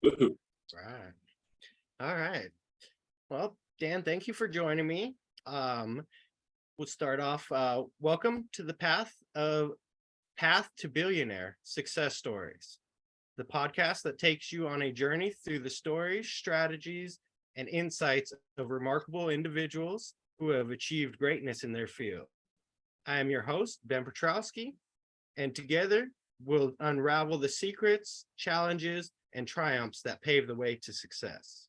Woohoo. Right. All right. Well, Dan, thank you for joining me. Um, we'll start off. Welcome to the Path to Billionaire Success Stories, the podcast that takes you on a journey through the stories, strategies, and insights of remarkable individuals who have achieved greatness in their field. I am your host, Ben Petrowski, and together we'll unravel the secrets, challenges, and triumphs that pave the way to success.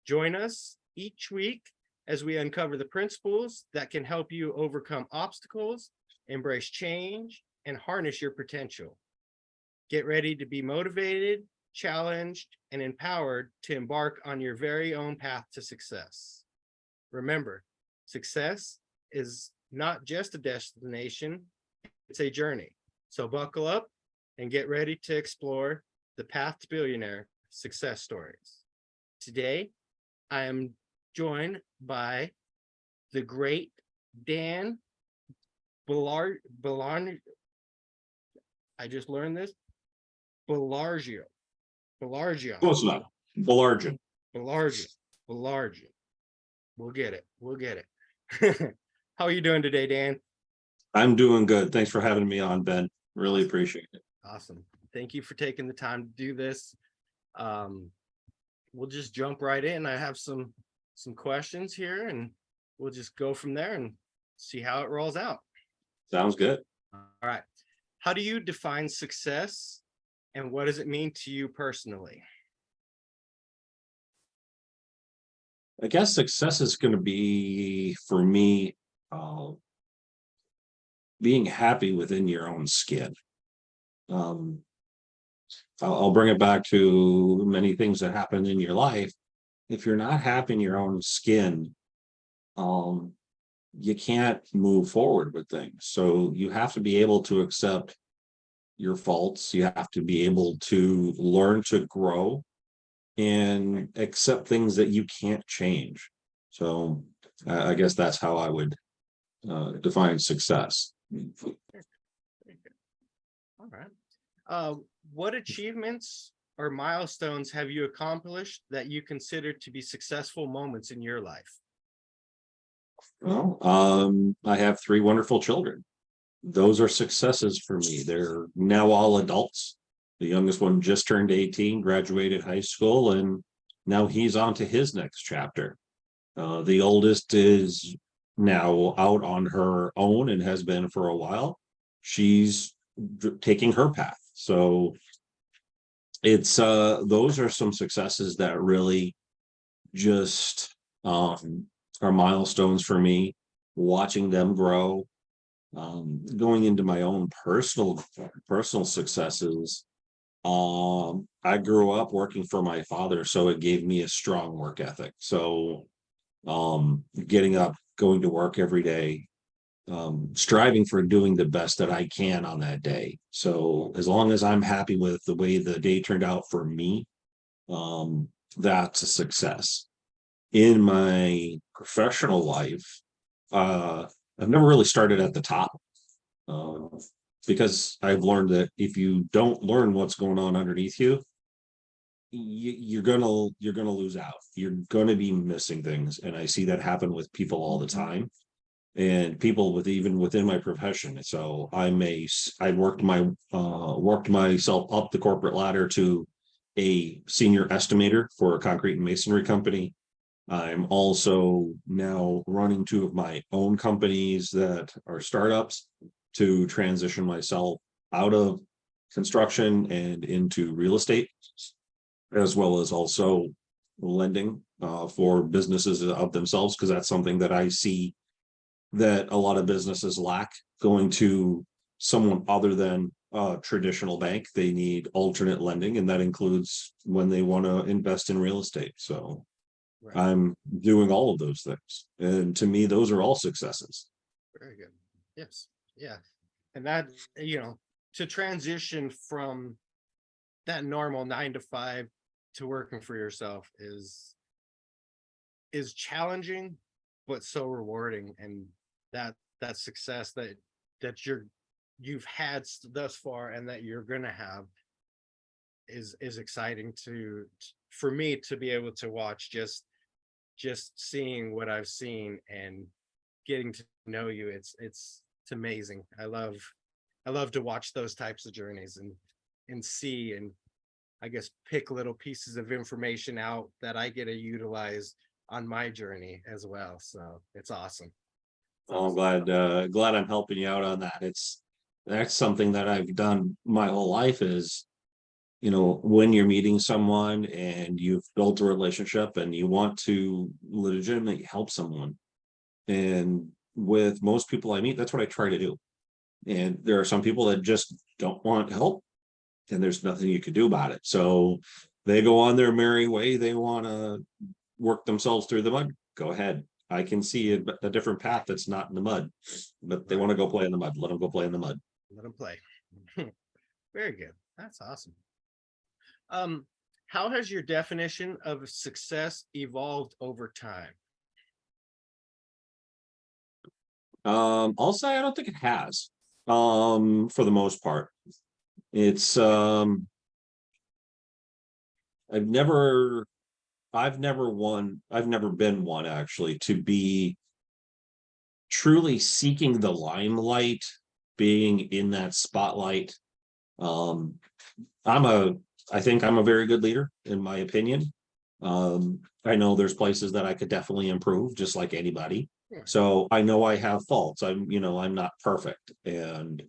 Join us each week as we uncover the principles that can help you overcome obstacles, embrace change, and harness your potential. Get ready to be motivated, challenged, and empowered to embark on your very own path to success. Remember, success is not just a destination, it's a journey. So buckle up and get ready to explore the Path to Billionaire success stories. Today, I am joined by the great Dan Billard. I just learned this. Baillargeon. Baillargeon. Close enough. Baillargeon. Baillargeon. Baillargeon. We'll get it. We'll get it. How are you doing today, Dan? I'm doing good. Thanks for having me on, Ben. Really appreciate it. Awesome. Thank you for taking the time to do this. We'll just jump right in. I have some questions here, and we'll just go from there and see how it rolls out. Sounds good. All right. How do you define success, and what does it mean to you personally? I guess success is going to be, for me, uh, being happy within your own skin. Um, I'll bring it back to many things that happen in your life. If you're not happy in your own skin, um, you can't move forward with things. So you have to be able to accept your faults. You have to be able to learn to grow and accept things that you can't change. So I guess that's how I would define success. Very good. All right. What achievements or milestones have you accomplished that you consider to be successful moments in your life? Well, I have three wonderful children. Those are successes for me. They're now all adults. The youngest one just turned 18, graduated high school, and now he's on to his next chapter. The oldest is now out on her own and has been for a while. She's taking her path. So it's those are some successes that really just are milestones for me, watching them grow. Going into my own personal successes, I grew up working for my father, so it gave me a strong work ethic. So getting up, going to work every day, striving for doing the best that I can on that day. So as long as I'm happy with the way the day turned out for me, that's a success. In my professional life, I've never really started at the top, uh, because I've learned that if you don't learn what's going on underneath you, you're gonna lose out. You're gonna be missing things, and I see that happen with people all the time, and people with even within my profession. So I worked myself up the corporate ladder to a senior estimator for a concrete and masonry company. I'm also now running two of my own companies that are startups to transition myself out of construction and into real estate, as well as also lending for businesses of themselves, because that's something that I see that a lot of businesses lack, going to someone other than a traditional bank. They need alternate lending, and that includes when they want to invest in real estate. So Right. I'm doing all of those things. And to me, those are all successes. Very good. Yes. Yeah. And that, to transition from that normal 9 to 5 to working for yourself is challenging, but so rewarding. And that success that you've had thus far and that you're gonna have is exciting for me to be able to watch, just seeing what I've seen and getting to know you. It's amazing. I love to watch those types of journeys and see, and I guess pick little pieces of information out that I get to utilize on my journey as well. So it's awesome. Oh, I'm glad I'm helping you out on that. That's something that I've done my whole life is, when you're meeting someone and you've built a relationship and you want to legitimately help someone. And with most people I meet, that's what I try to do. And there are some people that just don't want help, and there's nothing you can do about it. So they go on their merry way. They want to work themselves through the mud. Go ahead. I can see a different path that's not in the mud, but they want to go play in the mud. Let them go play in the mud. Let them play. Very good. That's awesome. How has your definition of success evolved over time? I'll say I don't think it has. For the most part, it's I've never been one actually to be truly seeking the limelight, being in that spotlight. Um, I think I'm a very good leader, in my opinion. I know there's places that I could definitely improve, just like anybody. Yeah. So I know I have faults. I'm not perfect. And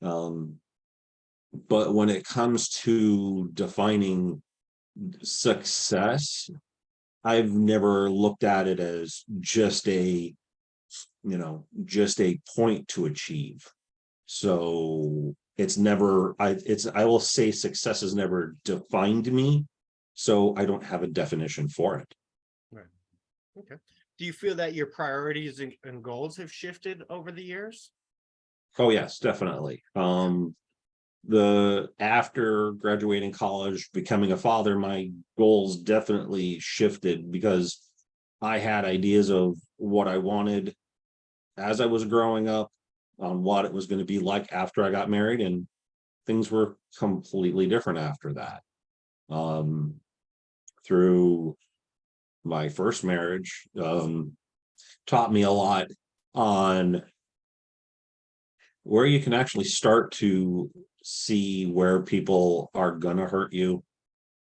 but when it comes to defining success, I've never looked at it as just a point to achieve. So I will say success has never defined me. So I don't have a definition for it. Right. Okay. Do you feel that your priorities and goals have shifted over the years? Oh yes, definitely. After graduating college, becoming a father, my goals definitely shifted because I had ideas of what I wanted as I was growing up, on what it was going to be like after I got married, and things were completely different after that. Through my first marriage, taught me a lot on where you can actually start to see where people are gonna hurt you.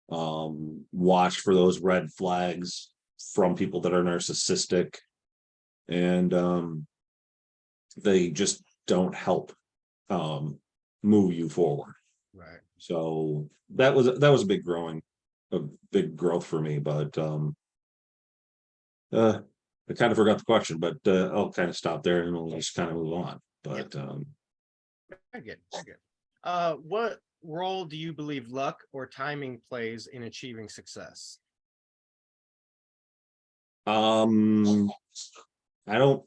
Watch for those red flags from people that are narcissistic, and they just don't help move you forward. Right. So that was a big growth for me. But I kind of forgot the question, but I'll kind of stop there and we'll just kind of move on. But Very good. Very good. What role do you believe luck or timing plays in achieving success? I don't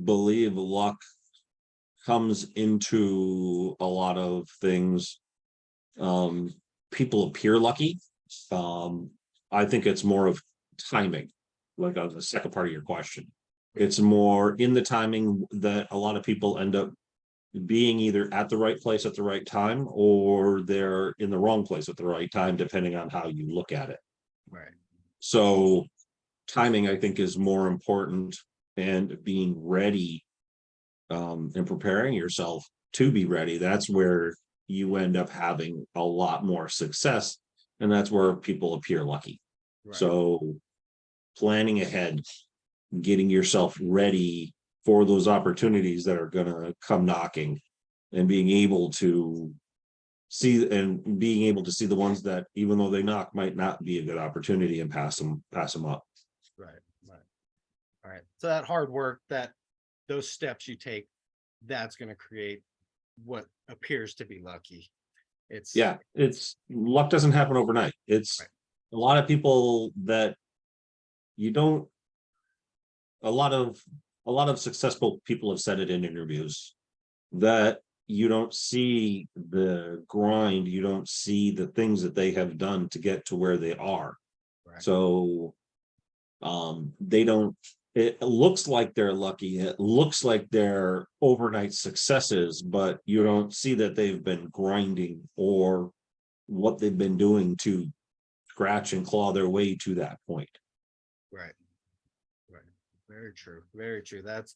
believe luck comes into a lot of things. People appear lucky. I think it's more of timing, like on the second part of your question. It's more in the timing that a lot of people end up being either at the right place at the right time, or they're in the wrong place at the right time, depending on how you look at it. Right. So timing, I think, is more important, and being ready, and preparing yourself to be ready. That's where you end up having a lot more success, and that's where people appear lucky. Right. So planning ahead, getting yourself ready for those opportunities that are going to come knocking, and being able to see the ones that, even though they knock, might not be a good opportunity, and pass them up. Right. Right. All right. So that hard work, those steps you take, that's going to create what appears to be lucky. It's luck doesn't happen overnight. It's right. A lot of people that you don't a lot of successful people have said it in interviews, that you don't see the grind, you don't see the things that they have done to get to where they are. Right. So they don't it looks like they're lucky, it looks like they're overnight successes, but you don't see that they've been grinding or what they've been doing to scratch and claw their way to that point. Right. Right. Very true. Very true. It's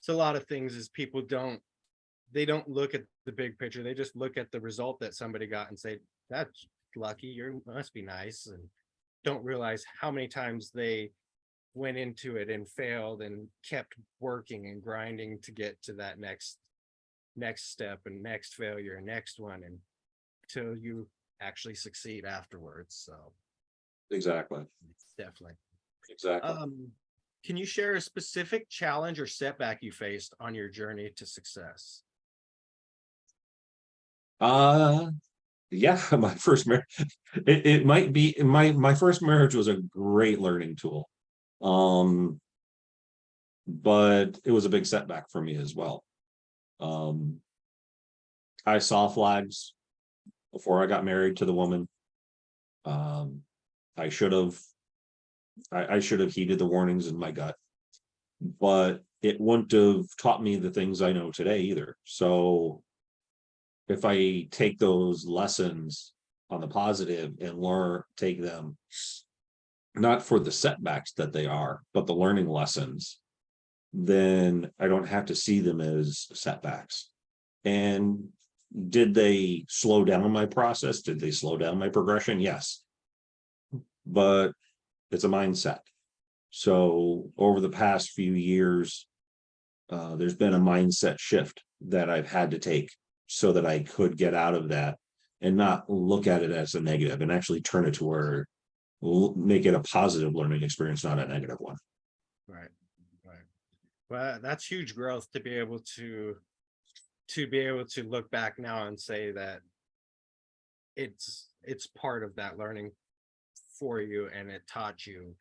a lot of things is people they don't look at the big picture. They just look at the result that somebody got and say, that's lucky, you must be nice, and don't realize how many times they went into it and failed and kept working and grinding to get to that next step and next failure and next one, and till you actually succeed afterwards. So Exactly. definitely. Exactly. Can you share a specific challenge or setback you faced on your journey to success? Yeah, my first marriage, it might be my first marriage was a great learning tool. Um, but it was a big setback for me as well. Um, I saw flags before I got married to the woman. Um, I should have I should have heeded the warnings in my gut, but it wouldn't have taught me the things I know today either. So if I take those lessons on the positive and take them not for the setbacks that they are, but the learning lessons, then I don't have to see them as setbacks. And did they slow down my process? Did they slow down my progression? Yes. But it's a mindset. So over the past few years, there's been a mindset shift that I've had to take so that I could get out of that and not look at it as a negative and actually turn it to where make it a positive learning experience, not a negative one. Right. Right. Well, that's huge growth to be able to look back now and say that it's part of that learning for you, and it taught you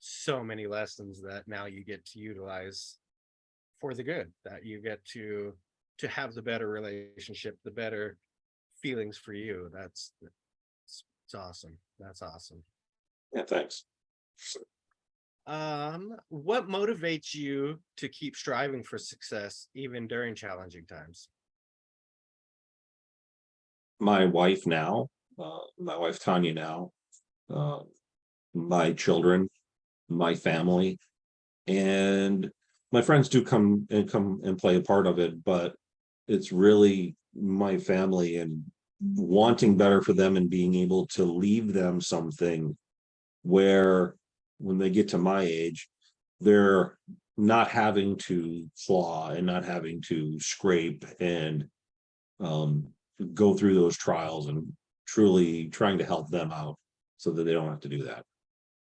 so many lessons that now you get to utilize for the good, that you get to have the better relationship, the better feelings for you. It's awesome. That's awesome. Yeah, thanks. What motivates you to keep striving for success even during challenging times? My wife now, my wife Tanya now, uh, my children, my family, and my friends do come and play a part of it, but it's really my family and wanting better for them and being able to leave them something where when they get to my age, they're not having to claw and not having to scrape and um, go through those trials, and truly trying to help them out so that they don't have to do that.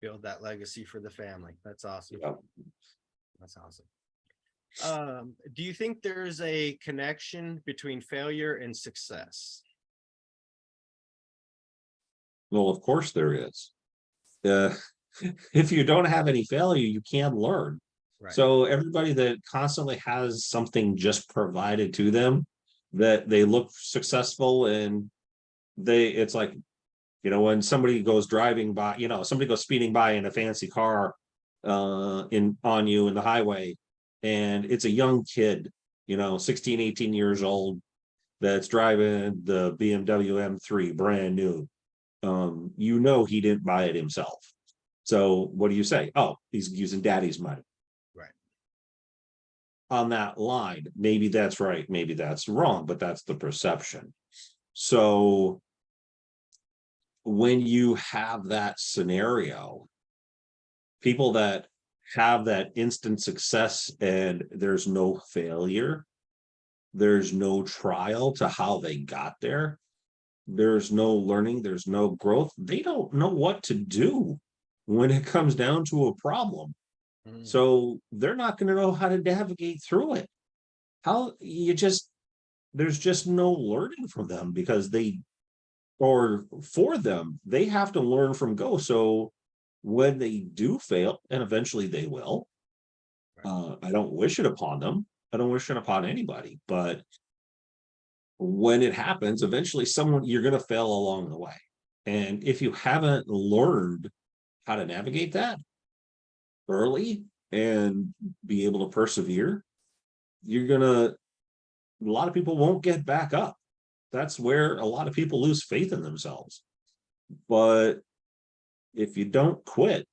Build that legacy for the family. That's awesome. Yeah. That's awesome. Do you think there's a connection between failure and success? Well, of course there is. Uh, if you don't have any failure, you can't learn. Right. So everybody that constantly has something just provided to them that they look successful and it's like, when somebody goes driving by, somebody goes speeding by in a fancy car on you in the highway, and it's a young kid, 16, 18 years old, that's driving the BMW M3 brand new. He didn't buy it himself. So what do you say? Oh, he's using daddy's money. Right. On that line, maybe that's right, maybe that's wrong, but that's the perception. So when you have that scenario, people that have that instant success and there's no failure, there's no trial to how they got there, there's no learning, there's no growth, they don't know what to do when it comes down to a problem. So they're not going to know how to navigate through it. There's just no learning from them, because for them, they have to learn from go. So when they do fail, and eventually they will, I don't wish it upon them. I don't wish it upon anybody, but when it happens, eventually you're going to fail along the way. And if you haven't learned how to navigate that early and be able to persevere, a lot of people won't get back up. that's where a lot of people lose faith in themselves. But if you don't quit,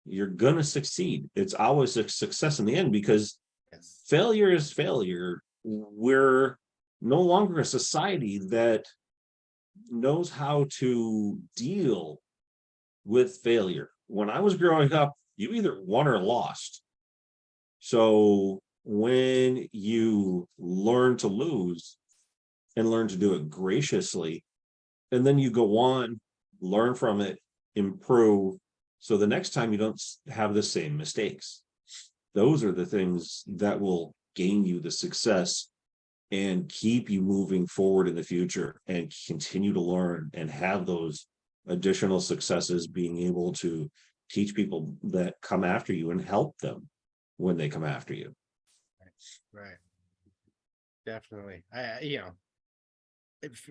you're gonna succeed. It's always a success in the end, because Yes. failure is failure. We're no longer a society that knows how to deal with failure. When I was growing up, you either won or lost. So when you learn to lose and learn to do it graciously, and then you go on, learn from it, improve, so the next time you don't have the same mistakes. Those are the things that will gain you the success and keep you moving forward in the future, and continue to learn and have those additional successes, being able to teach people that come after you and help them when they come after you. Right. Definitely.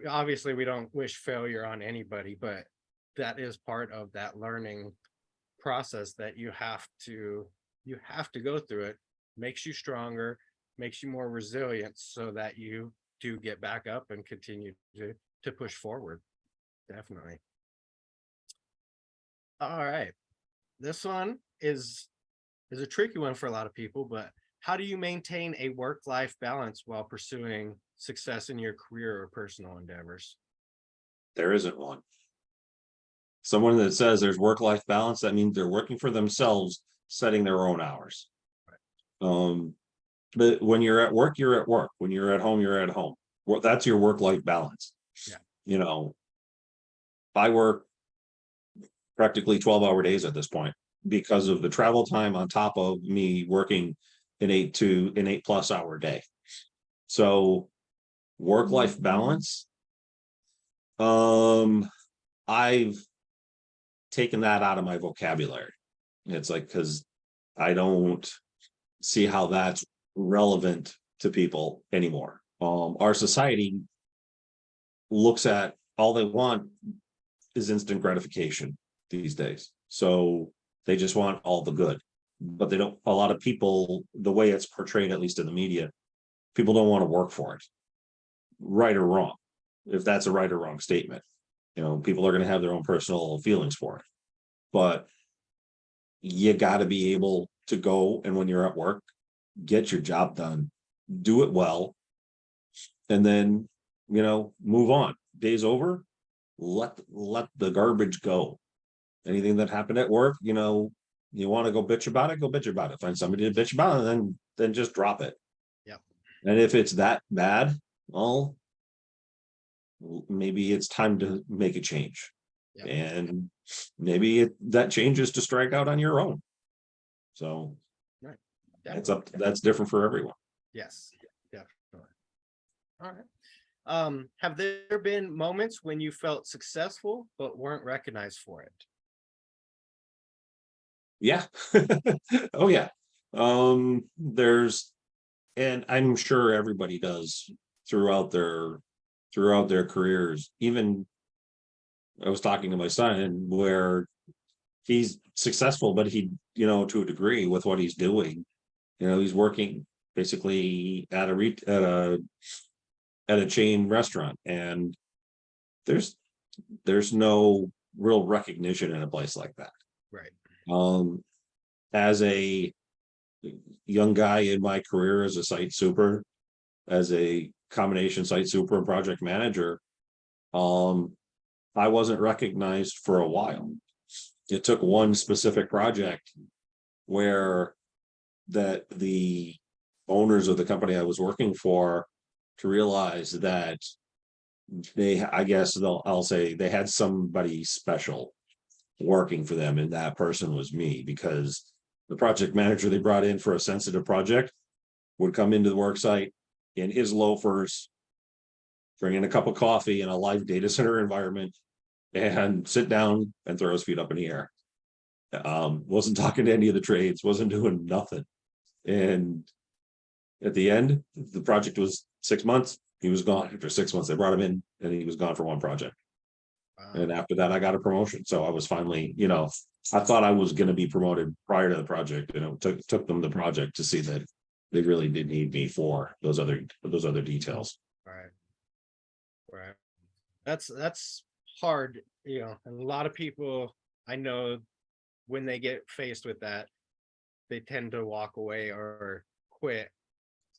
Obviously we don't wish failure on anybody, but that is part of that learning process that you have to go through it. Makes you stronger, makes you more resilient, so that you do get back up and continue to push forward. Definitely. All right. This one is a tricky one for a lot of people, but how do you maintain a work-life balance while pursuing success in your career or personal endeavors? There isn't one. Someone that says there's work-life balance, that means they're working for themselves, setting their own hours. But when you're at work, you're at work. When you're at home, you're at home. Well, that's your work-life balance. Yeah. You know, I work practically 12-hour days at this point, because of the travel time on top of me working an 8+ hour day. So work-life balance, I've taken that out of my vocabulary. It's like, because I don't see how that's relevant to people anymore. Our society looks at, all they want is instant gratification these days. So they just want all the good, but they don't, a lot of people, the way it's portrayed, at least in the media, people don't want to work for it, right or wrong. If that's a right or wrong statement, people are going to have their own personal feelings for it, but you got to be able to go, and when you're at work, get your job done, do it well, and then move on. Day's over, let the garbage go. Anything that happened at work, you want to go bitch about it, go bitch about it. Find somebody to bitch about it, and then just drop it. Yeah. And if it's that bad, well, maybe it's time to make a change. Yeah. And maybe that change is to strike out on your own. So Right. That's different for everyone. Yes, definitely. All right. Have there been moments when you felt successful but weren't recognized for it? Yeah. Oh yeah. There's, and I'm sure everybody does throughout their careers. Even I was talking to my son, where he's successful, but he, to a degree with what he's doing, he's working basically at a chain restaurant, and there's no real recognition in a place like that. Right. As a young guy in my career as a site super, as a combination site super and project manager, I wasn't recognized for a while. It took one specific project where that the owners of the company I was working for to realize that I'll say they had somebody special working for them, and that person was me, because the project manager they brought in for a sensitive project would come into the work site in his loafers, bring in a cup of coffee in a live data center environment, and sit down and throw his feet up in the air. Wasn't talking to any of the trades, wasn't doing nothing. And at the end, the project was 6 months. He was gone after 6 months. They brought him in, and he was gone for one project. And after that, I got a promotion. So I was finally, I thought I was going to be promoted prior to the project, and it took them the project to see that they really did need me for those other details. Right. Right. That's hard, and a lot of people I know, when they get faced with that, they tend to walk away or quit.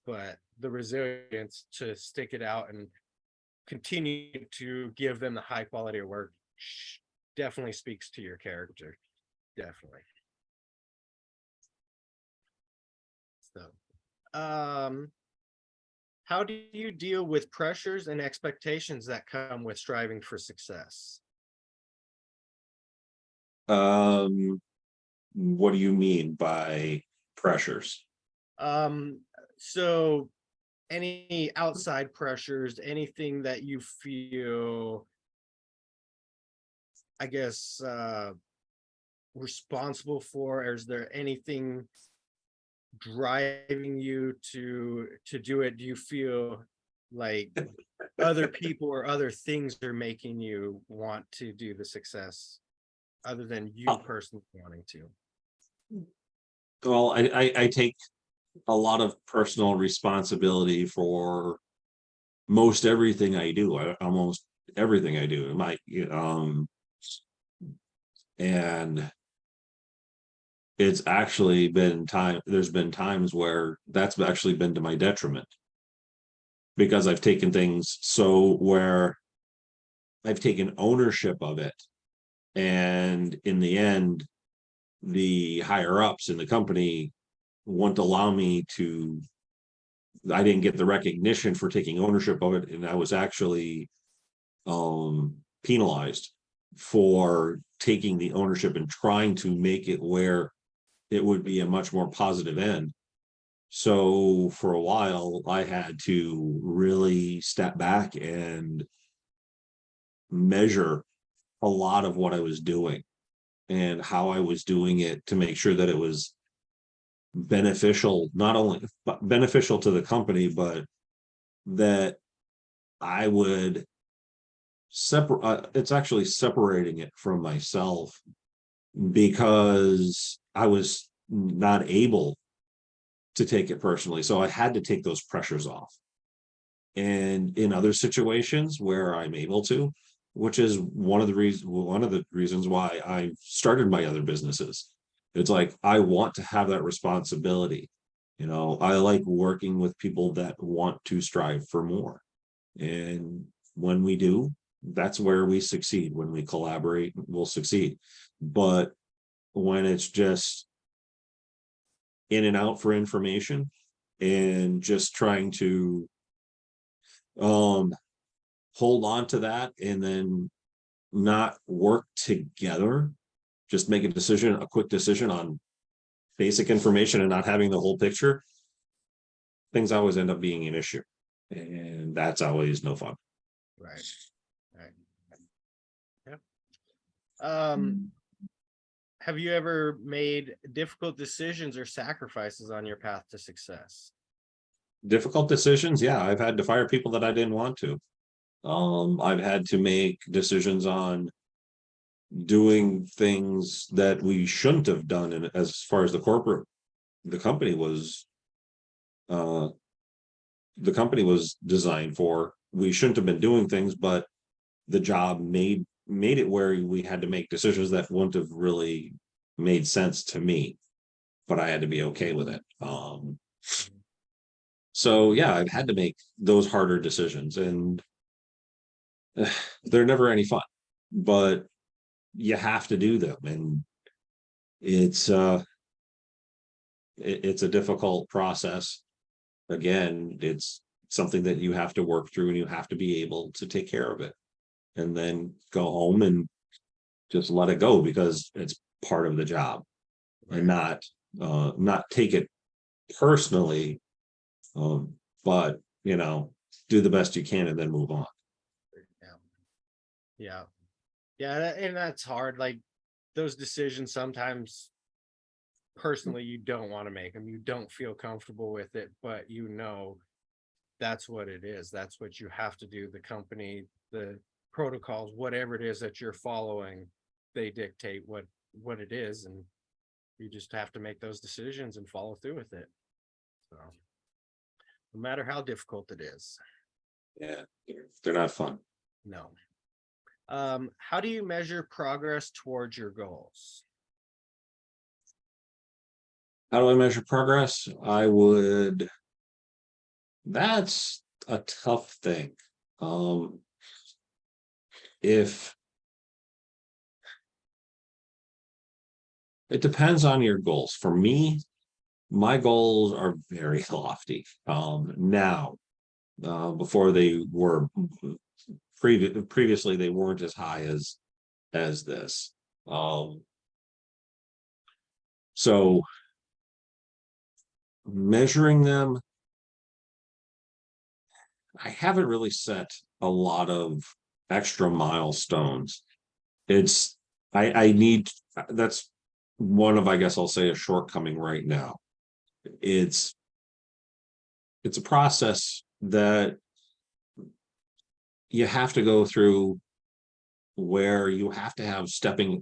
But the resilience to stick it out and continue to give them the high quality of work definitely speaks to your character. Definitely. So, how do you deal with pressures and expectations that come with striving for success? What do you mean by pressures? Um, so any outside pressures, anything that you feel, I guess, responsible for, or is there anything driving you to do it? Do you feel like other people or other things are making you want to do the success other than you Uh, personally wanting to? Well, I take a lot of personal responsibility for most everything I do. Almost everything I do. And it's actually been time. There's been times where that's actually been to my detriment because I've taken things so where I've taken ownership of it, and in the end, the higher ups in the company won't allow me to. I didn't get the recognition for taking ownership of it, and I was actually penalized for taking the ownership and trying to make it where it would be a much more positive end. So for a while, I had to really step back and measure a lot of what I was doing and how I was doing it to make sure that it was beneficial, not only beneficial to the company, but that I would separate. It's actually separating it from myself because I was not able to take it personally. So I had to take those pressures off. And in other situations where I'm able to, which is one of the reasons why I started my other businesses. It's like I want to have that responsibility. I like working with people that want to strive for more. And when we do, that's where we succeed. When we collaborate, we'll succeed. But when it's just in and out for information and just trying to um hold on to that and then not work together, just make a quick decision on basic information and not having the whole picture, things always end up being an issue. And that's always no fun. Right. Right. Yeah. Um, have you ever made difficult decisions or sacrifices on your path to success? Difficult decisions, yeah. I've had to fire people that I didn't want to. I've had to make decisions on doing things that we shouldn't have done. And as far as the company was, uh, the company was designed for, we shouldn't have been doing things, but the job made it where we had to make decisions that wouldn't have really made sense to me, but I had to be okay with it. So yeah, I've had to make those harder decisions, and they're never any fun, but you have to do them, and it's it's a difficult process. Again, it's something that you have to work through, and you have to be able to take care of it, and then go home and just let it go because it's part of the job, and Right. not take it personally, um, but do the best you can and then move on. Yeah. Yeah. Yeah. And that's hard. Like those decisions sometimes personally you don't want to make them. You don't feel comfortable with it, but that's what it is. That's what you have to do. The company, the protocols, whatever it is that you're following, they dictate what it is, and you just have to make those decisions and follow through with it. So no matter how difficult it is. Yeah, they're not fun. No. How do you measure progress towards your goals? How do I measure progress? That's a tough thing. If it depends on your goals. For me, my goals are very lofty. Now, before they were previously, they weren't as high as this. So measuring them, I haven't really set a lot of extra milestones. It's I need that's one of, I guess I'll say, a shortcoming right now. It's it's a process that you have to go through, where you have to have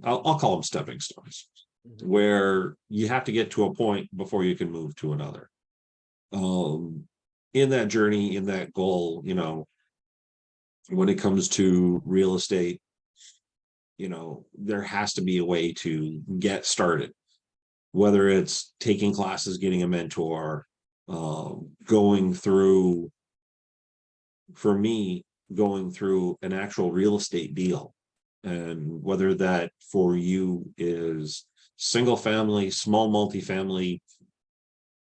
I'll call them stepping stones, Mhm. where you have to get to a point before you can move to another. Um, in that journey, in that goal, when it comes to real estate, there has to be a way to get started, whether it's taking classes, getting a mentor, going through, for me, going through an actual real estate deal. And whether that for you is single family, small multifamily,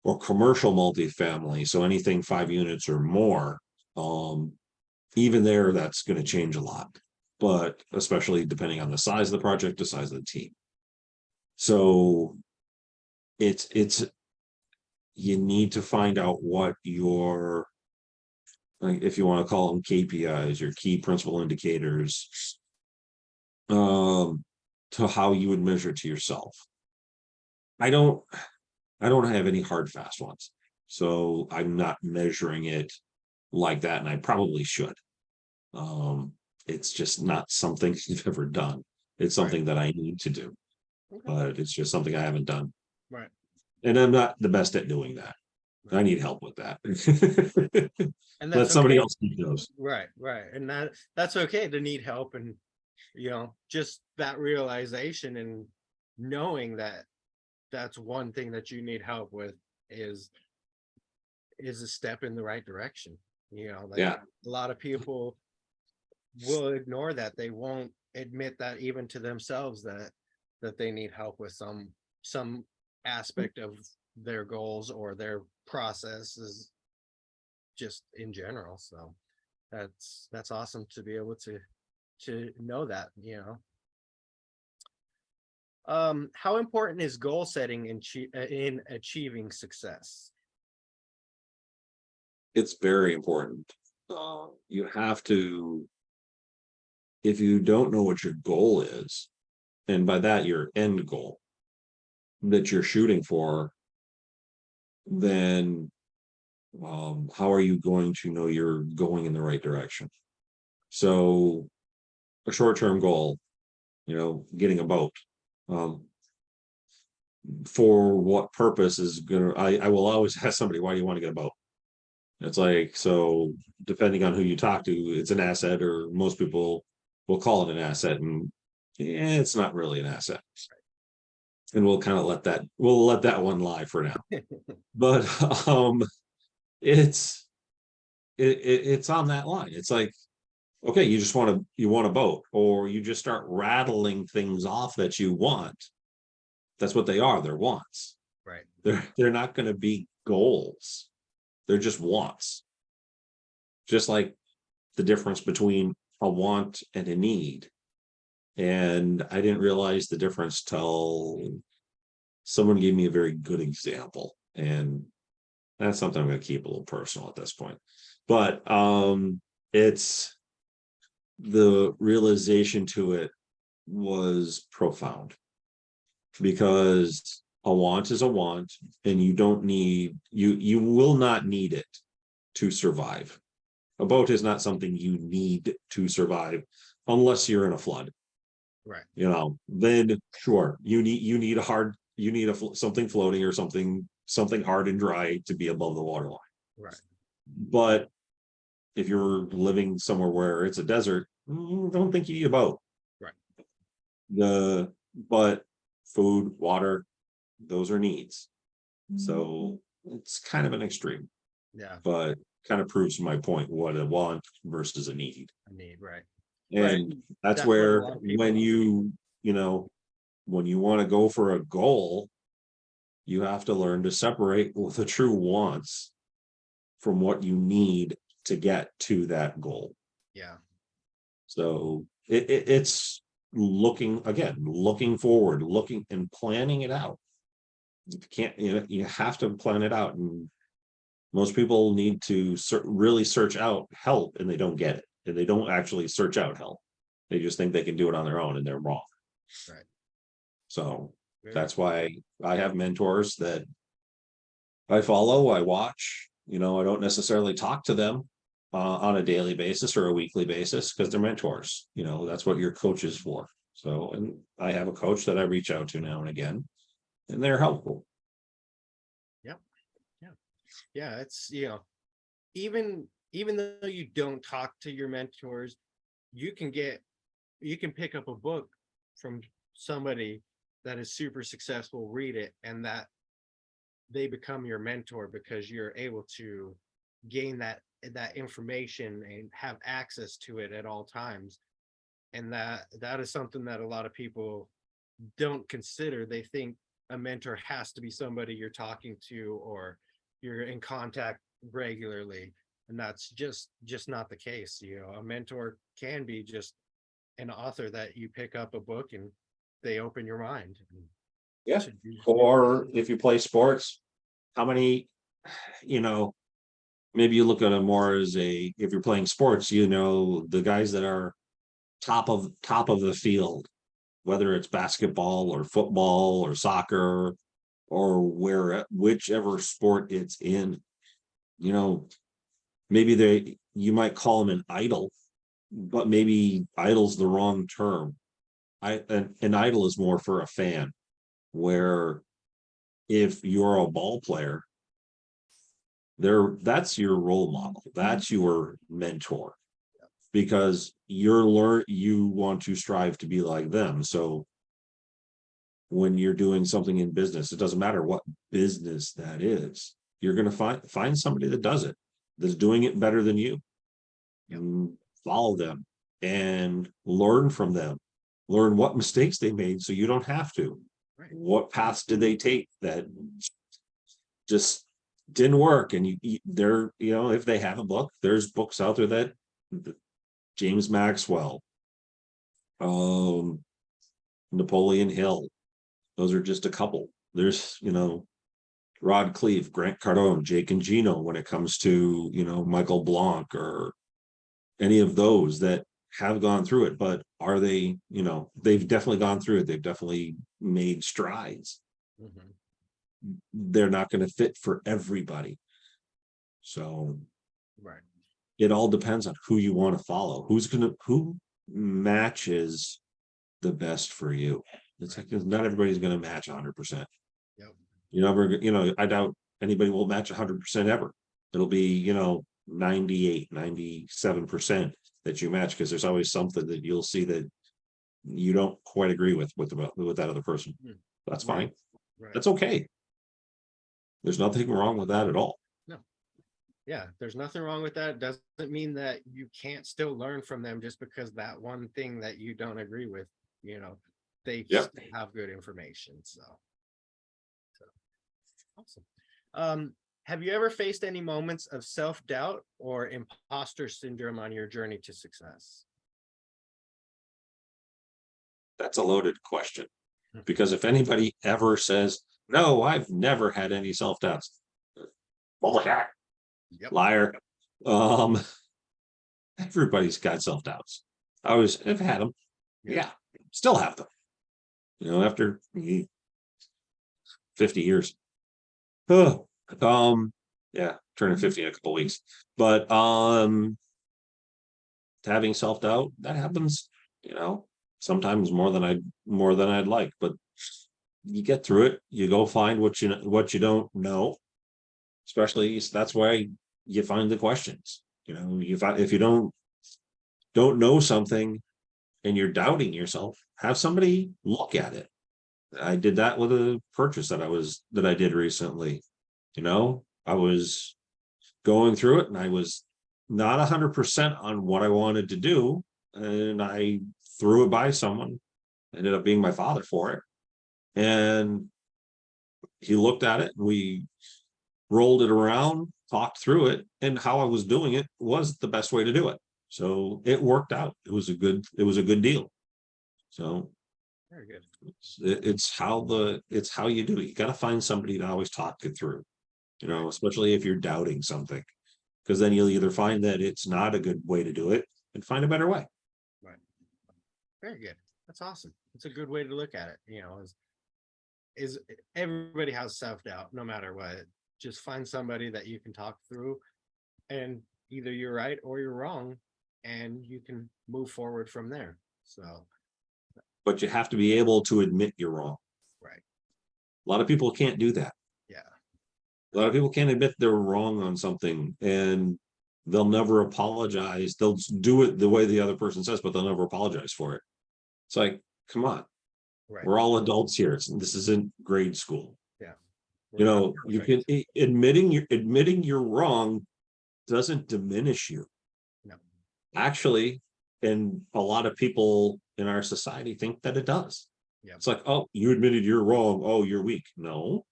or commercial multifamily, so anything 5 units or more, even there, that's going to change a lot, but especially depending on the size of the project, the size of the team. So it's you need to find out what your, like, if you want to call them KPIs, your key principal indicators, to how you would measure to yourself. I don't I don't have any hard fast ones. So I'm not measuring it like that, and I probably should. Um, it's just not something I've ever done. It's Right. something that I need to do, Okay. but it's just something I haven't done. Right. And I'm not the best at doing that. I Right. need help with that. And Let that's somebody okay. else keep those. Right. Right. And that's okay to need help, and just that realization and knowing that that's one thing that you need help with is a step in the right direction. Like Yeah. a lot of people will ignore that. They won't admit that even to themselves that they need help with some aspect of their goals or their processes just in general. So that's awesome to be able to know that. How important is goal setting in achieving success? It's very important. You have to, if you don't know what your goal is, and by that your end goal that you're shooting for, then how are you going to know you're going in the right direction? So a short-term goal, getting a boat. Um, for what purpose is gonna, I will always ask somebody, why do you want to get a boat? It's like, so depending on who you talk to, it's an asset, or most people will call it an asset, and yeah, it's not really an asset. And we'll kind of let that one lie for now. But it's it's on that line. It's like, okay, you want a boat, or you just start rattling things off that you want. That's what they are. They're wants. Right. They're not going to be goals. They're just wants. Just like the difference between a want and a need. And I didn't realize the difference till someone gave me a very good example. And that's something I'm going to keep a little personal at this point. But it's, the realization to it was profound, because a want is a want, and you will not need it to survive. A boat is not something you need to survive unless you're in a flood. Right. Then sure, you need something floating, or something hard and dry to be above the water line. Right. But if you're living somewhere where it's a desert, don't think you need a boat. Right. But food, water, those are needs. So it's kind of an extreme, Yeah. but kind of proves my point, what a want versus a need. I need, right. And that's That's what a where lot of people when don't when you want to go for a goal, you have to learn to separate the true wants from what you need to get to that goal. Yeah. So it's looking forward, looking and planning it out. You can't, you have to plan it out. And most people need to really search out help, and they don't get it. And they don't actually search out help. They just think they can do it on their own, and they're wrong. Right. So Very that's cool. why I have mentors that I follow, I watch. I don't necessarily talk to them on a daily basis or a weekly basis, because they're mentors. That's what your coach is for. So, and I have a coach that I reach out to now and again, and they're helpful. Yep. Yeah. Yeah. It's, even though you don't talk to your mentors, you can pick up a book from somebody that is super successful, read it, and that they become your mentor because you're able to gain that information and have access to it at all times. And that is something that a lot of people don't consider. They think a mentor has to be somebody you're talking to or you're in contact regularly, and that's just not the case. A mentor can be just an author that you pick up a book and they open your mind. Yeah. Or if you play sports, how many, maybe you look at it more as if you're playing sports, the guys that are top of the field, whether it's basketball or football or soccer or whichever sport it's in, maybe you might call them an idol, but maybe idol's the wrong term. An idol is more for a fan, where if you're a ball player, that's your role model, that's your mentor, because you want to strive to be like them. So when you're doing something in business, it doesn't matter what business that is, you're going to find somebody that does it, that's doing it better than you. Yep. Follow them and learn from them, learn what mistakes they made so you don't have to. Right. What paths did they take that just didn't work? And they're, if they have a book, there's books out there that James Maxwell, Napoleon Hill, those are just a couple. There's, Rod Cleve, Grant Cardone, Jake and Gino, when it comes to, Michael Blanc or any of those that have gone through it. But are they, they've definitely gone through it. They've definitely made strides. They're not going to fit for everybody. So right, it all depends on who you want to follow, who matches the best for you. It's like not everybody's going to match 100%. Yep. I doubt anybody will match 100% ever. It'll be 98, 97% that you match, because there's always something that you'll see that you don't quite agree with that other person. That's fine. Right. That's okay. There's nothing wrong with that at all. No. Yeah, there's nothing wrong with that. It doesn't mean that you can't still learn from them just because that one thing that you don't agree with, they Yep. have good information. So awesome. Have you ever faced any moments of self-doubt or imposter syndrome on your journey to success? That's a loaded question, because if anybody ever says, no, I've never had any self-doubts, bullshit, Yep. liar. Everybody's got self-doubts. I've had them. Yeah, still have them. After 50 years. Yeah, turning 50 in a couple of weeks. But having self-doubt, that happens, sometimes more than I'd like, but you get through it. You go find what you don't know. Especially, that's why you find the questions. You know, if you don't know something and you're doubting yourself, have somebody look at it. I did that with a purchase that I did recently. You know, I was going through it and I was not 100% on what I wanted to do. And I threw it by someone, ended up being my father for it. And he looked at it and we rolled it around, talked through it, and how I was doing it was the best way to do it. So it worked out. It was a good deal. So Very good. it's how you do it. You got to find somebody to always talk it through, you know, especially if you're doubting something, because then you'll either find that it's not a good way to do it and find a better way. Right. Very good. That's awesome. It's a good way to look at it. You know, is everybody has self-doubt no matter what. Just find somebody that you can talk through, and either you're right or you're wrong, and you can move forward from there. So, But you have to be able to admit you're wrong. right. A lot of people can't do that. Yeah. A lot of people can't admit they're wrong on something, and they'll never apologize. They'll do it the way the other person says, but they'll never apologize for it. It's like, come on, Right. we're all adults here. This isn't grade school. Yeah. You We're not know, you can perfect. admitting you're wrong doesn't diminish you. No. Actually, and a lot of people in our society think that it does. Yeah. It's like, oh, you admitted you're wrong. Oh, you're weak. No,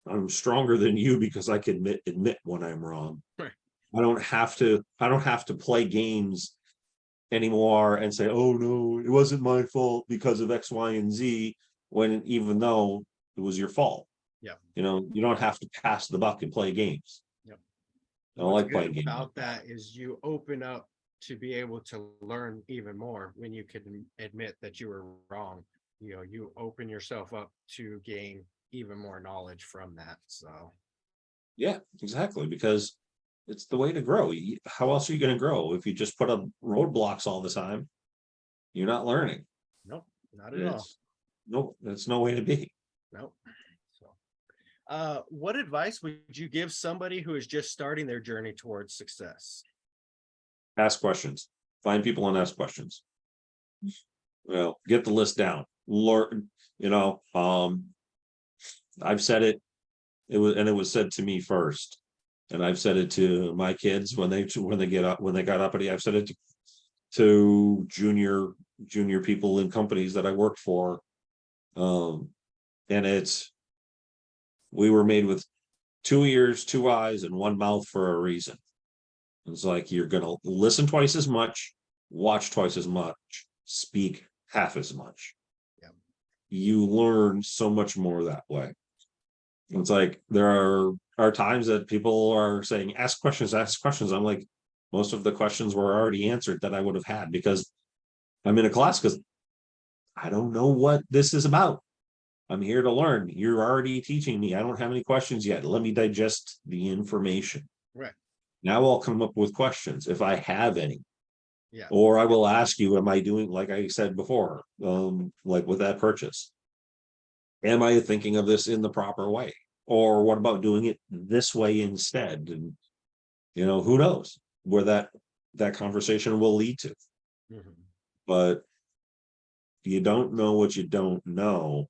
I'm stronger than you because I can admit when I'm wrong. Right. I don't have to play games anymore and say, oh no, it wasn't my fault because of X, Y, and Z, when even though it was your fault. Yeah. You know, you don't have to pass the buck and play games. Yep. I don't What's like good playing games. about that is you open up to be able to learn even more when you can admit that you were wrong. You know, you open yourself up to gain even more knowledge from that. So, Yeah, exactly. Because it's the way to grow. How else are you going to grow if you just put up roadblocks all the time? You're not learning. nope, not at all. Nope, that's no way to be. Nope. So, what advice would you give somebody who is just starting their journey towards success? Ask questions. Find people and ask questions. Well, get the list down. Learn, you know, I've said it. It was said to me first. And I've said it to my kids when they got uppity. I've said it to junior people in companies that I worked for. And we were made with 2 ears, 2 eyes, and 1 mouth for a reason. It's like you're gonna listen twice as much, watch twice as much, speak half as much. Yeah. You learn so much more that way. It's like there are times that people are saying, ask questions, ask questions. I'm like, most of the questions were already answered that I would have had because I'm in a class because I don't know what this is about. I'm here to learn. You're already teaching me. I don't have any questions yet. Let me digest the information. Right. Now I'll come up with questions if I have any. Yeah. Or I will ask you, am I doing, like I said before, like with that purchase? Am I thinking of this in the proper way? Or what about doing it this way instead? And you know, who knows where that conversation will lead to. Mhm. But you don't know what you don't know.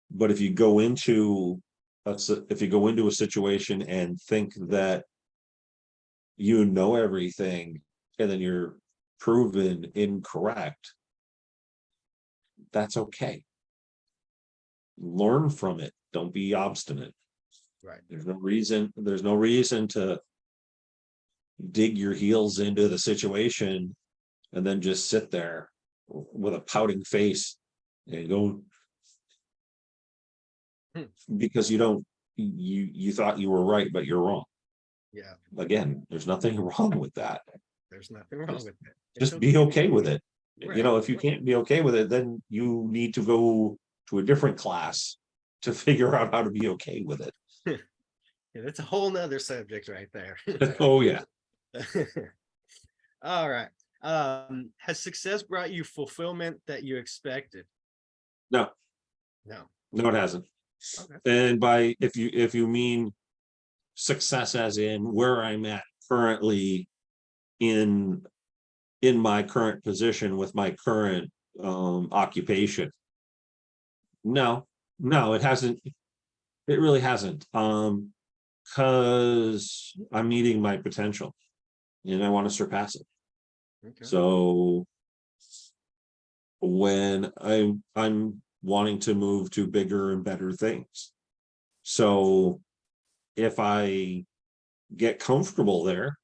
But if you go into a situation and think that you know everything and then you're proven incorrect, that's okay. Learn from it. Don't be obstinate. Right. There's no reason to dig your heels into the situation and then just sit there with a pouting face and go Hmm. because you thought you were right, but you're wrong. Yeah. Again, there's nothing wrong with that. There's nothing wrong with it. Just be okay with it. Right. You know, if you can't be okay with it, then you need to go to a different class to figure out how to be okay with it. Yeah, that's a whole nother subject right there. Oh yeah. All right. Has success brought you fulfillment that you expected? No, No. no, it hasn't. Okay. And by if you mean success as in where I'm at currently in my current position with my current occupation. No, it hasn't. It really hasn't. Because I'm meeting my potential and I want to surpass it. Okay. So when I'm wanting to move to bigger and better things. So if I get comfortable there,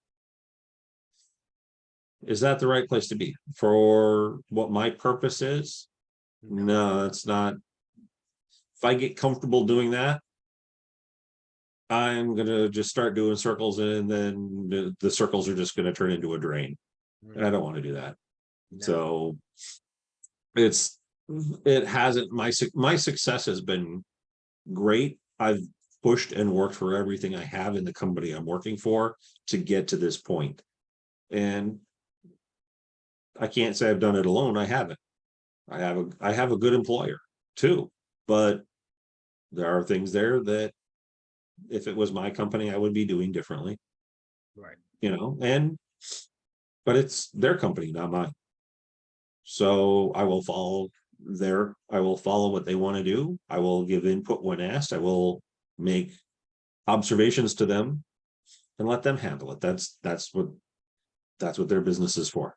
is that the right place to be for what my purpose is? No, it's not. If I get comfortable doing that, I'm gonna just start doing circles, and then the circles are just gonna turn into a drain. And I don't want to do that. No. So it hasn't, my success has been great. I've pushed and worked for everything I have in the company I'm working for to get to this point. And I can't say I've done it alone. I haven't. I have a good employer too, but there are things there that if it was my company, I would be doing differently, Right. but it's their company, not mine. So I will follow what they want to do. I will give input when asked. I will make observations to them and let them handle it. That's what their business is for.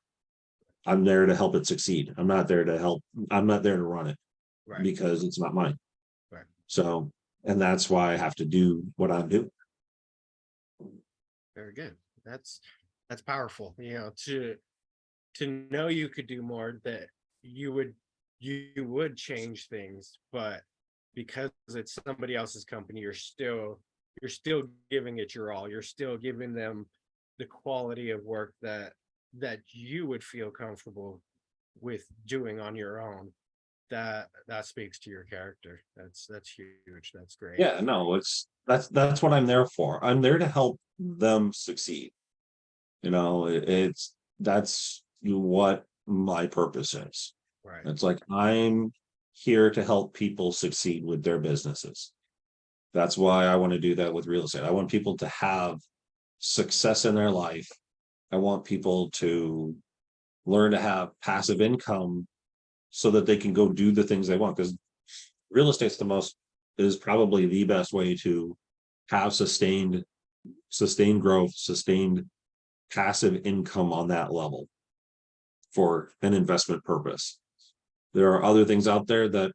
I'm there to help it succeed. I'm not there to run it Right. because it's not mine. Right. So, and that's why I have to do what I'm doing. Very good. That's powerful. To know you could do more, that you would change things, but because it's somebody else's company, you're still giving it your all. You're still giving them the quality of work that you would feel comfortable with doing on your own. That speaks to your character. That's huge. That's great. Yeah, no, that's what I'm there for. I'm there to help them succeed. That's what my purpose is. Right. It's like I'm here to help people succeed with their businesses. That's why I want to do that with real estate. I want people to have success in their life. I want people to learn to have passive income so that they can go do the things they want. Because real estate's is probably the best way to have sustained growth, sustained passive income on that level for an investment purpose. There are other things out there that,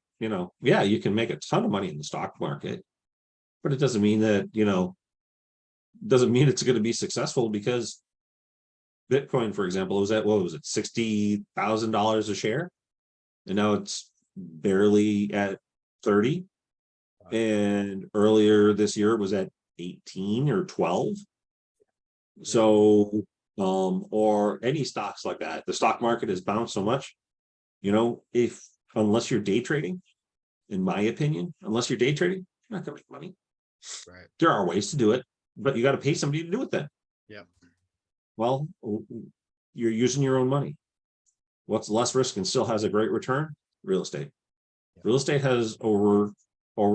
yeah, you can make a ton of money in the stock market, but it doesn't mean that, it's going to be successful, because Bitcoin, for example, was at, what was it, $60,000 a share? And now it's barely at 30. And earlier this year it was at 18 or 12. So, or any stocks like that, the stock market has bounced so much, unless you're day trading, in my opinion, unless you're day trading, you're not gonna make money. Right. There are ways to do it, but you got to pay somebody to do it then. Yeah. Well, you're using your own money. What's less risk and still has a great return? Real estate. Yeah. Real estate has over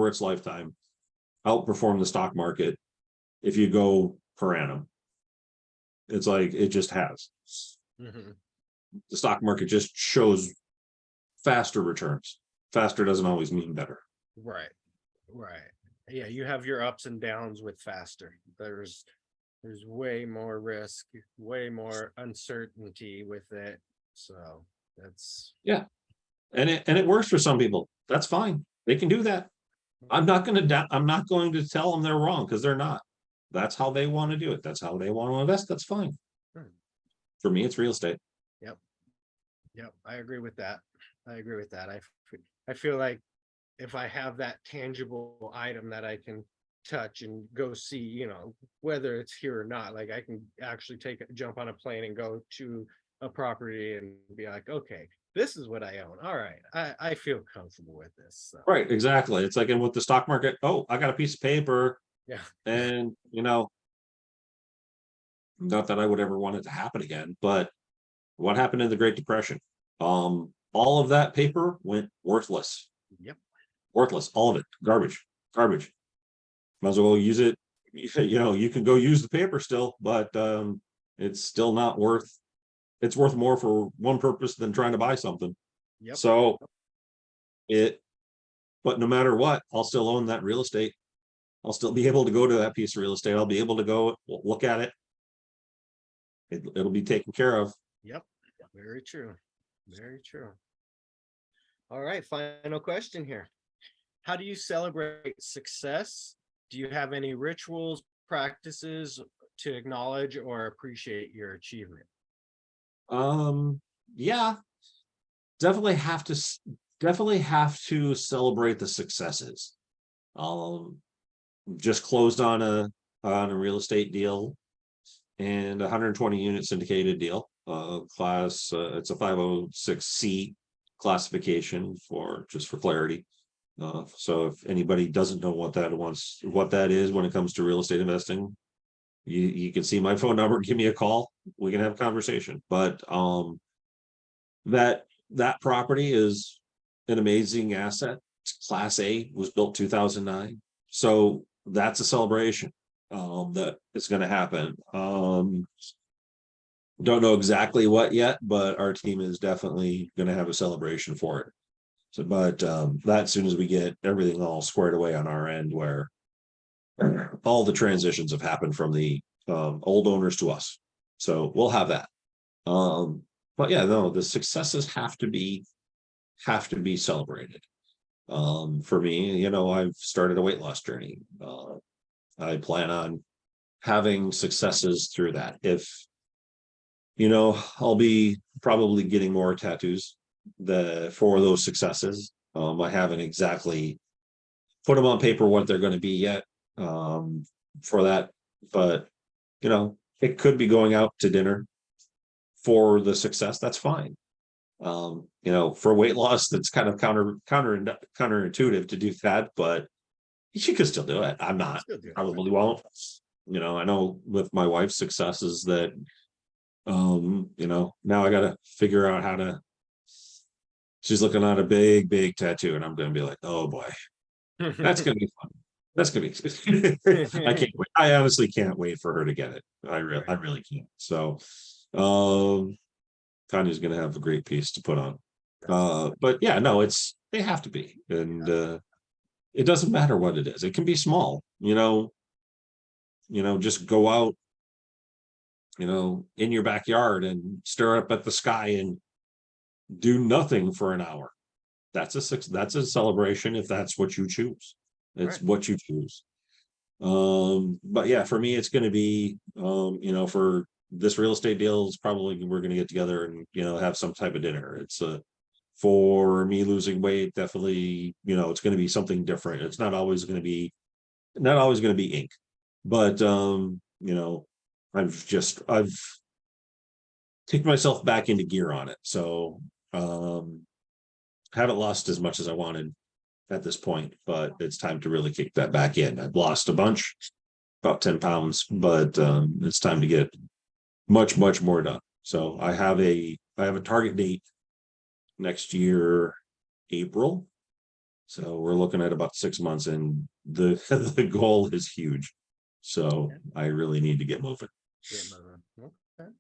its lifetime outperformed the stock market if you go per annum. It's like it just has. Mm-hmm. The stock market just shows faster returns. Faster doesn't always mean better. Right. Yeah, you have your ups and downs with faster. There's way more risk, way more uncertainty with it. So that's, Yeah. And it works for some people. That's fine. They can do that. I'm not going to tell them they're wrong, because they're not. That's how they want to do it. That's how they want to invest. That's fine. For me, it's real estate. Yep. I agree with that. I feel like if I have that tangible item that I can touch and go see, whether it's here or not, like I can actually jump on a plane and go to a property and be like, okay, this is what I own. All right. I feel comfortable with this. So. Right. Exactly. It's like, in with the stock market, oh, I got a piece of paper. Yeah. And, not that I would ever want it to happen again, but what happened in the Great Depression? All of that paper went worthless. Yep. Worthless. All of it. Garbage. Might as well use it you can go use the paper still, but it's still not worth, it's worth more for one purpose than trying to buy something. Yep. So it, but no matter what, I'll still own that real estate. I'll still be able to go to that piece of real estate. I'll be able to go look at it. It'll be taken care of. Yep. Very true. Very true. All right. Final question here. How do you celebrate success? Do you have any rituals, practices to acknowledge or appreciate your achievement? Yeah, definitely have to definitely have to celebrate the successes. Um, just closed on a real estate deal and 120 unit syndicated deal. Class, it's a 506C classification for just for clarity. So if anybody doesn't know what that is when it comes to real estate investing, you can see my phone number, give me a call, we can have a conversation. But that property is an amazing asset. It's Class A, was built 2009. So that's a celebration that is going to happen. Don't know exactly what yet, but our team is definitely going to have a celebration for it. So, but that as soon as we get everything all squared away on our end, where all the transitions have happened from the old owners to us, so we'll have that. But yeah, no, the successes have to be celebrated. For me, I've started a weight loss journey. I plan on having successes through that. If I'll be probably getting more tattoos for those successes. I haven't exactly put them on paper what they're going to be yet for that, but it could be going out to dinner for the success. That's fine. For weight loss, that's kind of counterintuitive to do that, but she could still do it. I'm not, probably won't. I know with my wife's successes that now I gotta figure out how to, she's looking at a big tattoo and I'm gonna be like, oh boy, that's gonna be fun. That's gonna be I can't wait. I honestly can't wait for her to get it. I really can't. So Tanya's gonna have a great piece to put on. But yeah, no, they have to be. And it doesn't matter what it is. It can be small, just go out, in your backyard and stare up at the sky and do nothing for an hour. That's a celebration if that's what you choose. It's Right. what you choose. But yeah, for me, it's going to be, for this real estate deal, it's probably we're going to get together and have some type of dinner. It's for me losing weight, definitely, it's going to be something different. It's not always going to be ink, but I've taken myself back into gear on it. So haven't lost as much as I wanted at this point, but it's time to really kick that back in. I've lost a bunch, about 10 pounds, but it's time to get much more done. So I have a target date next year, April. So we're looking at about 6 months, and the the goal is huge. So I really need to get moving. Okay.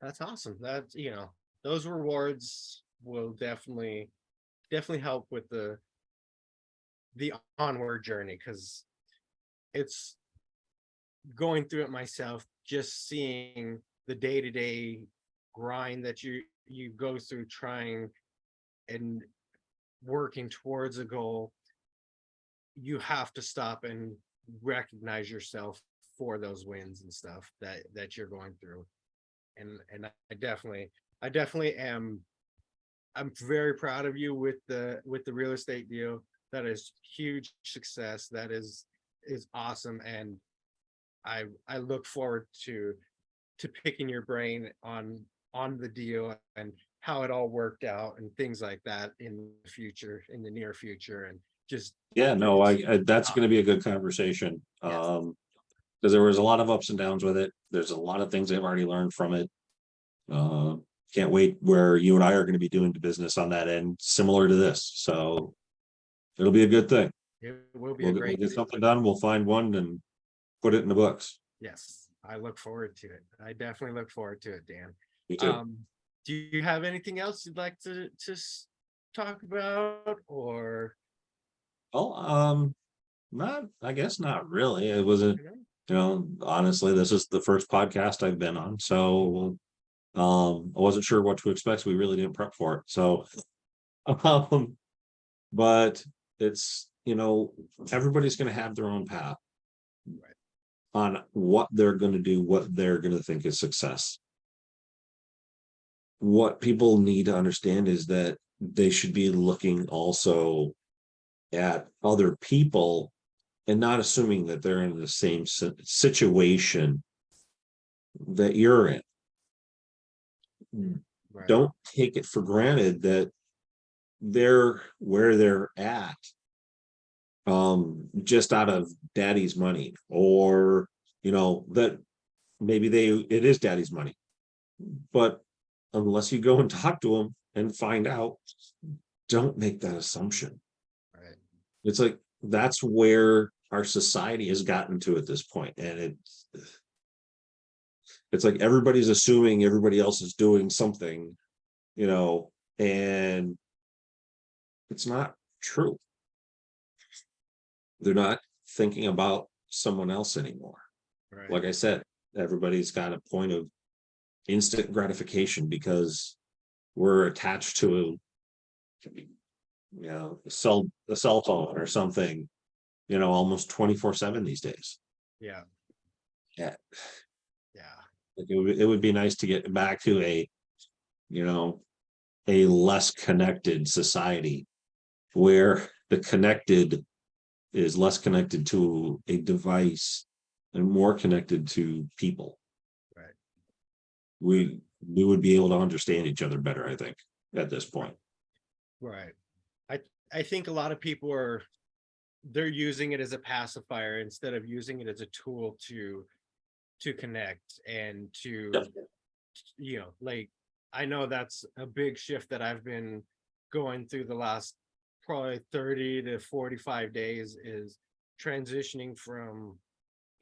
That's awesome. That's those rewards will definitely help with the onward journey, because it's going through it myself, just seeing the day-to-day grind that you go through, trying and working towards a goal. You have to stop and recognize yourself for those wins and stuff that you're going through. And I definitely am. I'm very proud of you with the real estate deal. That is huge success. That is awesome. And I look forward to picking your brain on the deal and how it all worked out and things like that in the near future. And just Yeah, no, that's going to be a good conversation. Yes. Because there was a lot of ups and downs with it. There's a lot of things I've already learned from it. Can't wait where you and I are going to be doing the business on that end, similar to this. So it'll be a good thing. It will be We'll a great get something done. We'll find one and Yes. it in the books. Yes, I look forward to it. I definitely look forward to it, Dan. Me too. Do you have anything else you'd like to talk about, or Well, not, I guess not really. It wasn't, you know? honestly, this is the first podcast I've been on, so I wasn't sure what to expect. So we really didn't prep for it. So, um, but it's, everybody's going to have their own path Right. on what they're going to do, what they're going to think is success. What people need to understand is that they should be looking also at other people and not assuming that they're in the same situation that you're in. Right. Don't take it for granted that they're where they're at just out of daddy's money, or that maybe it is daddy's money, but unless you go and talk to them and find out, don't make that assumption. Right. It's like that's where our society has gotten to at this point, and it's like everybody's assuming everybody else is doing something, and it's not true. They're not thinking about someone else anymore. Right. Like I said, everybody's got a point of instant gratification because we're attached to a cell phone or something, almost 24/7 these days. Yeah. Yeah. Yeah. Like it would be nice to get back to you know, a less connected society where the connected is less connected to a device and more connected to people. Right. We would be able to understand each other better, I think, at this point. Right. I think a lot of people they're using it as a pacifier instead of using it as a tool to connect and to, like, I know that's a big shift that I've been going through the last probably 30 to 45 days, is transitioning from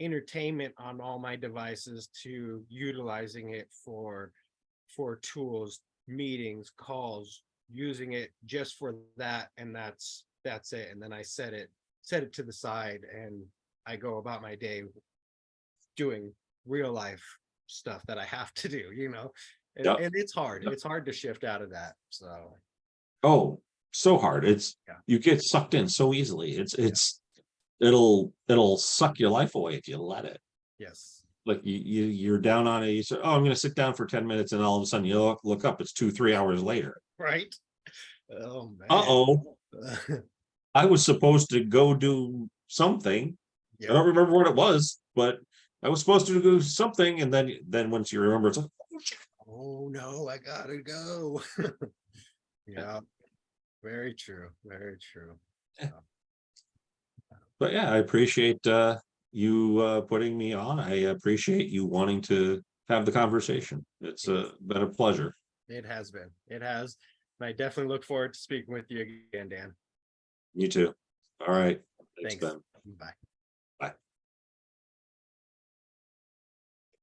entertainment on all my devices to utilizing it for tools, meetings, calls, using it just for that, and that's it. And then I set it to the side, and I go about my day doing real life stuff that I have to do, and, Yep. and it's hard. Yep. It's hard to shift out of that. So Oh, so hard. Yeah. You get sucked in so easily. It'll suck your life away if you let it. yes. Like you're down on it. You say, "Oh, I'm going to sit down for 10 minutes," and all of a sudden you look up. It's 2-3 hours later. Right. Oh man. Uh-oh. I was supposed to go do something. I Yeah. don't remember what it was, but I was supposed to do something, and then once you remember, it's like, oh, shit. Oh no, I gotta go. Yeah. Very true. Very true. But yeah, I appreciate you putting me on. I appreciate you wanting to have the conversation. It's been a pleasure. It has been. It has. And I definitely look forward to speaking with you again, Dan. You too. All right. Thanks, Thanks. Ben. Bye.